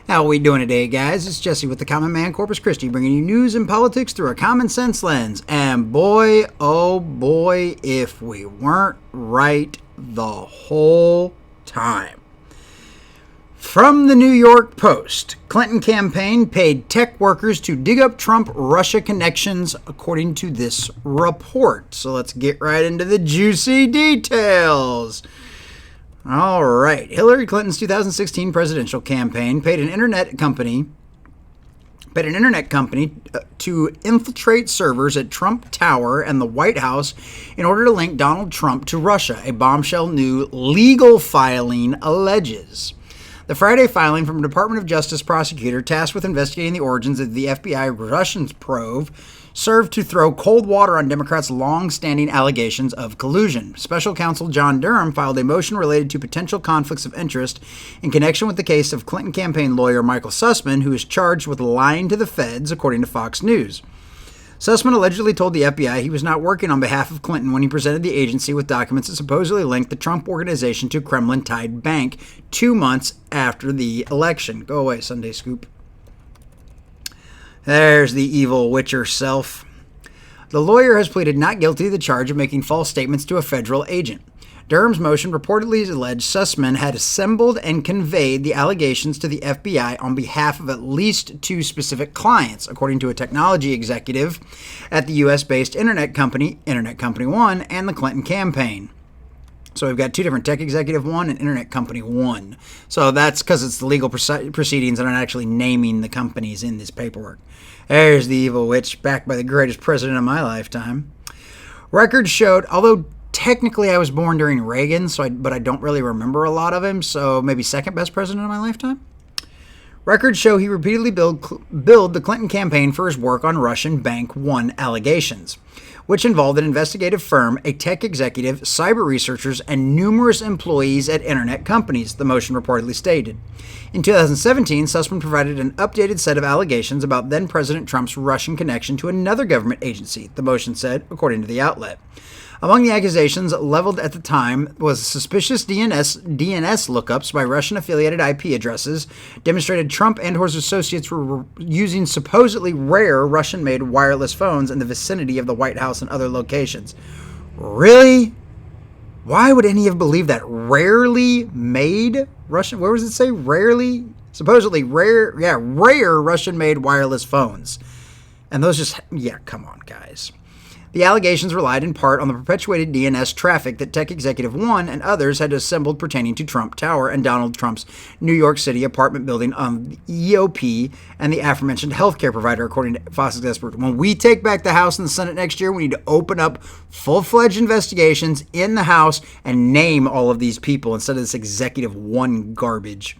How are we doing today, guys? It's Jesse with the Common Man Corpus Christi, bringing you news and politics through a common sense lens. And boy, oh boy, if we weren't right the whole time. From the New York Post, Clinton campaign paid tech workers to dig up Trump-Russia connections, according to this report. So let's get right into the juicy details. All right. Hillary Clinton's 2016 presidential campaign paid an internet company to infiltrate servers at Trump Tower and the White House in order to link Donald Trump to Russia, a bombshell new legal filing alleges. The Friday filing from a Department of Justice prosecutor tasked with investigating the origins of the FBI Russian probe served to throw cold water on Democrats' long-standing allegations of collusion. Special counsel John Durham filed a motion related to potential conflicts of interest in connection with the case of Clinton campaign lawyer Michael Sussman, who is charged with lying to the feds, according to Fox News. Sussman allegedly told the FBI he was not working on behalf of Clinton when he presented the agency with documents that supposedly linked the Trump organization to Kremlin-tied bank 2 months after the election. Go away, Sunday Scoop. There's the evil Witcher self. The lawyer has pleaded not guilty to the charge of making false statements to a federal agent. Durham's motion reportedly alleged Sussman had assembled and conveyed the allegations to the FBI on behalf of at least 2 specific clients, according to a technology executive at the U.S.-based Internet Company One, and the Clinton campaign. So we've got 2 different tech executive 1 and Internet Company 1. So that's because it's the legal proceedings and not actually naming the companies in this paperwork. There's the evil witch, backed by the greatest president of my lifetime. Records showed, although technically I was born during Reagan, but I don't really remember a lot of him, so maybe second best president of my lifetime. Records show he repeatedly billed the Clinton campaign for his work on Russian Bank 1 allegations, which involved an investigative firm, a tech executive, cyber researchers, and numerous employees at internet companies, the motion reportedly stated. In 2017, Sussman provided an updated set of allegations about then-President Trump's Russian connection to another government agency, the motion said, according to the outlet. Among the accusations leveled at the time was suspicious DNS lookups by Russian-affiliated IP addresses demonstrated Trump and his associates were using supposedly rare Russian-made wireless phones in the vicinity of the White House and other locations. Really? Why would any of you believe that? Rarely made Russian... Where does it say? Rarely? Supposedly rare... Yeah, rare Russian-made wireless phones. And those just... Yeah, come on, guys. The allegations relied in part on the perpetuated DNS traffic that Tech Executive One and others had assembled pertaining to Trump Tower and Donald Trump's New York City apartment building on the EOP and the aforementioned healthcare provider, according to Fox's expert. When we take back the House and the Senate next year, we need to open up full-fledged investigations in the House and name all of these people instead of this Executive One garbage.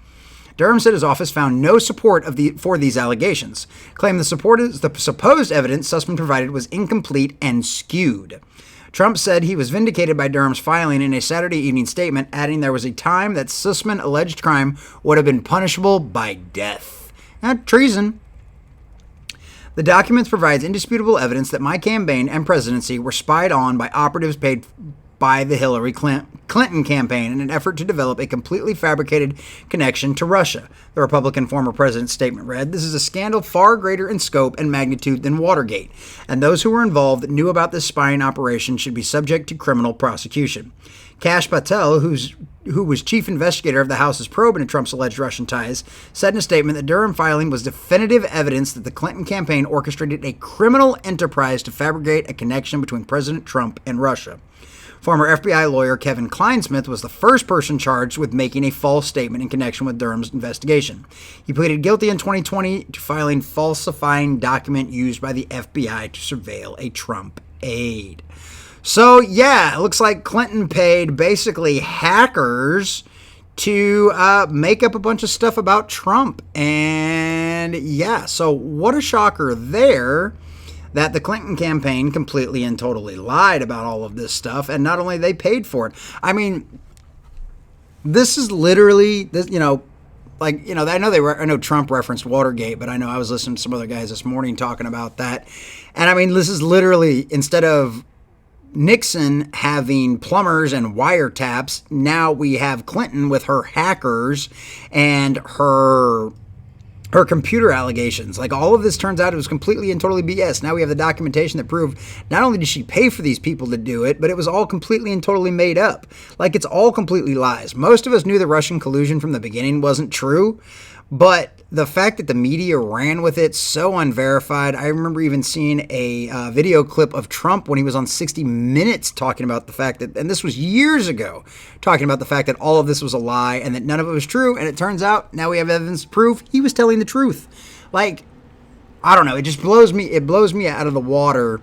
Durham said his office found no support for these allegations, claimed the supposed evidence Sussman provided was incomplete and skewed. Trump said he was vindicated by Durham's filing in a Saturday evening statement, adding there was a time that Sussman alleged crime would have been punishable by death. Treason. The documents provides indisputable evidence that my campaign and presidency were spied on by operatives paid by the Hillary Clinton campaign in an effort to develop a completely fabricated connection to Russia, the Republican former president's statement read. This is a scandal far greater in scope and magnitude than Watergate, and those who were involved that knew about this spying operation should be subject to criminal prosecution. Kash Patel, who was chief investigator of the House's probe into Trump's alleged Russian ties, said in a statement that Durham filing was definitive evidence that the Clinton campaign orchestrated a criminal enterprise to fabricate a connection between President Trump and Russia. Former FBI lawyer Kevin Kleinsmith was the first person charged with making a false statement in connection with Durham's investigation. He pleaded guilty in 2020 to falsifying document used by the FBI to surveil a Trump aide. So, yeah, it looks like Clinton paid basically hackers to make up a bunch of stuff about Trump. And, yeah, so what a shocker there. That the Clinton campaign completely and totally lied about all of this stuff, and not only they paid for it. I mean, this is literally, I know Trump referenced Watergate, but I know I was listening to some other guys this morning talking about that, and I mean, this is literally, instead of Nixon having plumbers and wiretaps, now we have Clinton with her hackers and her her computer allegations. Like, all of this turns out it was completely and totally BS. Now we have the documentation that proved not only did she pay for these people to do it, but it was all completely and totally made up. Like, it's all completely lies. Most of us knew the Russian collusion from the beginning wasn't true, but the fact that the media ran with it so unverified. I remember even seeing a video clip of Trump when he was on 60 Minutes talking about the fact that, and this was years ago, talking about the fact that all of this was a lie and that none of it was true. And it turns out now we have evidence to prove he was telling the truth. Like, I don't know. It just blows me. It blows me out of the water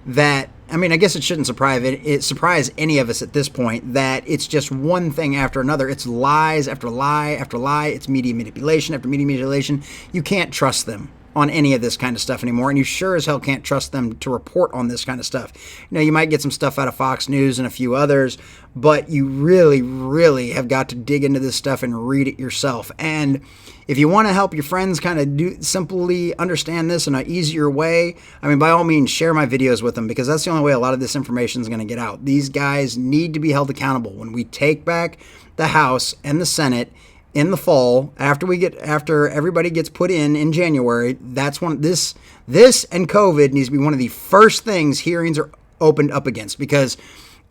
that, I mean, I guess it shouldn't surprise any of us at this point that it's just one thing after another. It's lies after lie after lie. It's media manipulation after media manipulation. You can't trust them on any of this kind of stuff anymore, and you sure as hell can't trust them to report on this kind of stuff. You know, you might get some stuff out of Fox News and a few others, but you really, really have got to dig into this stuff and read it yourself. And if you want to help your friends kind of simply understand this in an easier way, I mean, by all means, share my videos with them, because that's the only way a lot of this information is going to get out. These guys need to be held accountable. When we take back the House and the Senate in the fall, after everybody gets put in January, that's when this and COVID needs to be one of the first things hearings are opened up against. Because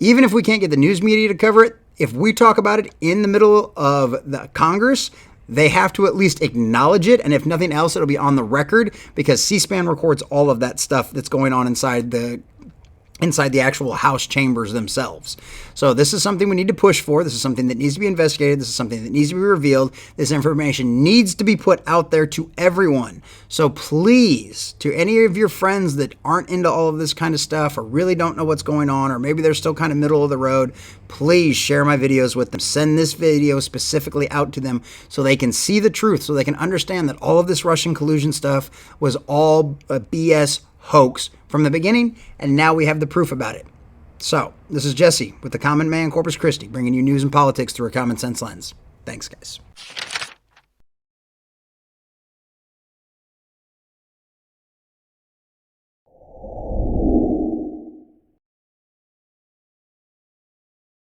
even if we can't get the news media to cover it, if we talk about it in the middle of the Congress, they have to at least acknowledge it, and if nothing else, it'll be on the record, because C-SPAN records all of that stuff that's going on inside the actual House chambers themselves. So this is something we need to push for. This is something that needs to be investigated. This is something that needs to be revealed. This information needs to be put out there to everyone. So please, to any of your friends that aren't into all of this kind of stuff or really don't know what's going on, or maybe they're still kind of middle of the road, please share my videos with them. Send this video specifically out to them so they can see the truth, so they can understand that all of this Russian collusion stuff was all a BS hoax from the beginning, and now we have the proof about it. So, this is Jesse with the Common Man Corpus Christi, bringing you news and politics through a common sense lens. Thanks, guys.